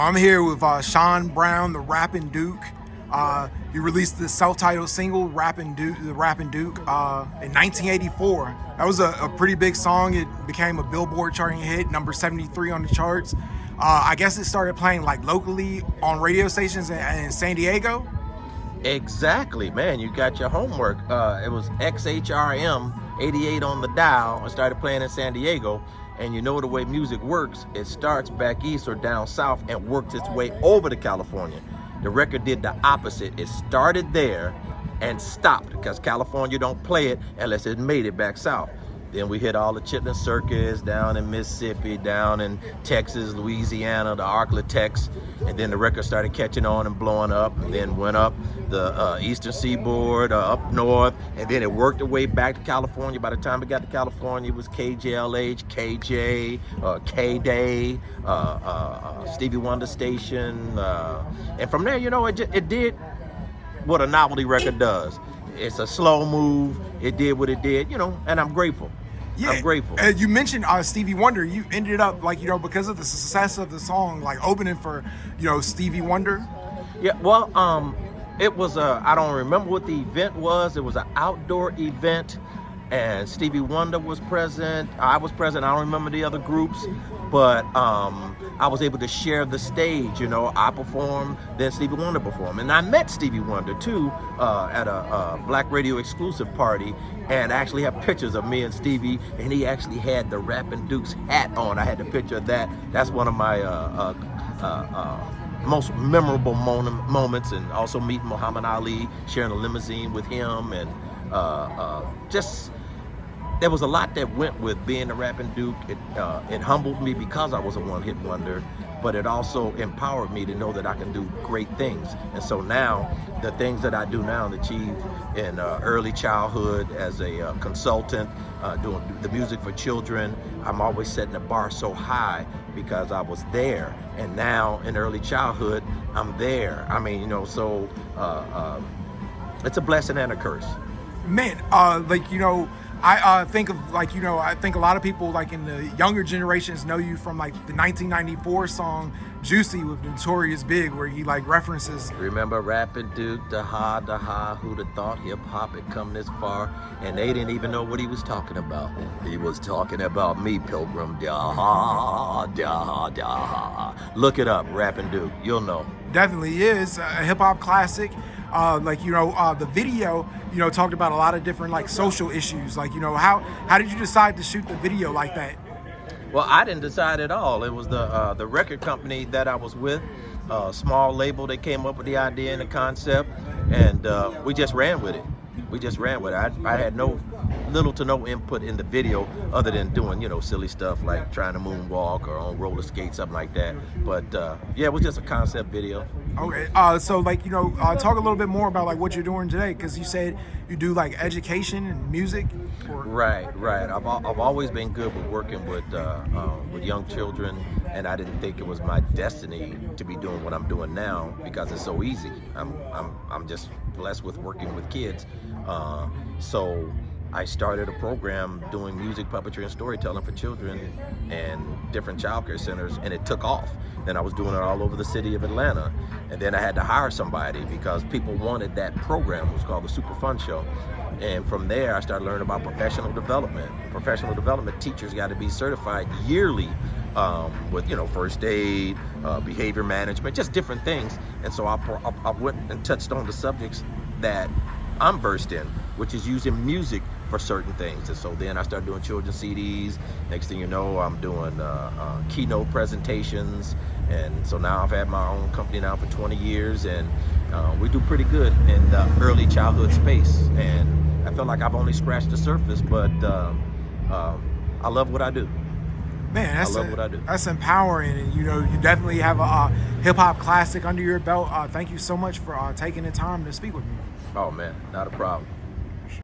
I'm here with Shawn Brown, the Rappin Duke. You released the self-titled single, Rappin Duke, in 1984. That was a pretty big song. It became a Billboard charting hit, number 73 on the charts. I guess it started playing like locally on radio stations in San Diego. Exactly, man. You got your homework. It was XHRM 88 on the dial. I started playing in San Diego. And you know the way music works, it starts back east or down south and works its way over to California. The record did the opposite. It started there and stopped because California don't play it unless it made it back south. Then we hit all the chitlin circus down in Mississippi, down in Texas, Louisiana, the Arklatex, and then the record started catching on and blowing up, and then went up the eastern seaboard, up north, and then it worked its way back to California. By the time it got to California, it was KJLH, KJ, K-Day, Stevie Wonder Station, and from there, you know, it did what a novelty record does. It's a slow move. It did what it did, you know, and I'm grateful. Yeah, I'm grateful. You mentioned Stevie Wonder. You ended up, like, you know, because of the success of the song, like opening for, you know, Stevie Wonder. Yeah, well, it was I don't remember what the event was. It was an outdoor event, and Stevie Wonder was present. I was present. I don't remember the other groups, but I was able to share the stage. You know, I performed, then Stevie Wonder performed, and I met Stevie Wonder too at a Black Radio exclusive party, and I actually have pictures of me and Stevie, and he actually had the Rappin Duke's hat on. I had the picture of that. That's one of my most memorable moments, and also meeting Muhammad Ali, sharing a limousine with him, and just. There was a lot that went with being a Rappin Duke. It humbled me because I was a one-hit wonder, but it also empowered me to know that I can do great things. And so now, the things that I do now and achieve in early childhood as a consultant, doing the music for children, I'm always setting the bar so high because I was there. And now in early childhood, I'm there. I mean, you know, so it's a blessing and a curse. Man, like, you know, I think of, like, you know, I think a lot of people, like, in the younger generations know you from, like, the 1994 song Juicy with Notorious Big, where he, like, references. Remember Rappin Duke, da ha, who'd have thought hip-hop had come this far? And they didn't even know what he was talking about. He was talking about me, Pilgrim, da ha. Look it up, Rappin Duke, you'll know. Definitely is a hip-hop classic. Like, you know, the video, you know, talked about a lot of different, like, social issues. Like, you know, how did you decide to shoot the video like that? Well, I didn't decide at all. It was the record company that I was with, a small label. They came up with the idea and the concept, and we just ran with it. I had little to no input in the video other than doing, you know, silly stuff like trying to moonwalk or on roller skates, something like that. But yeah, it was just a concept video. Okay, so, like, you know, talk a little bit more about, like, what you're doing today, because you said you do, like, education and music. Right. I've always been good with working with young children, and I didn't think it was my destiny to be doing what I'm doing now because it's so easy. I'm just blessed with working with kids. So I started a program doing music, puppetry, and storytelling for children and different childcare centers, and it took off. Then I was doing it all over the city of Atlanta, and then I had to hire somebody because people wanted that program. It was called the Super Fun Show. And from there, I started learning about professional development. Professional development teachers got to be certified yearly with, you know, first aid, behavior management, just different things. And so I went and touched on the subjects that I'm versed in, which is using music for certain things. And so then I started doing children's CDs. Next thing you know, I'm doing keynote presentations. And so now I've had my own company now for 20 years, and we do pretty good in the early childhood space. And I feel like I've only scratched the surface, but I love what I do. Man, I love what I do. That's empowering, and, you know, you definitely have a hip-hop classic under your belt. Thank you so much for taking the time to speak with me. Oh man, not a problem.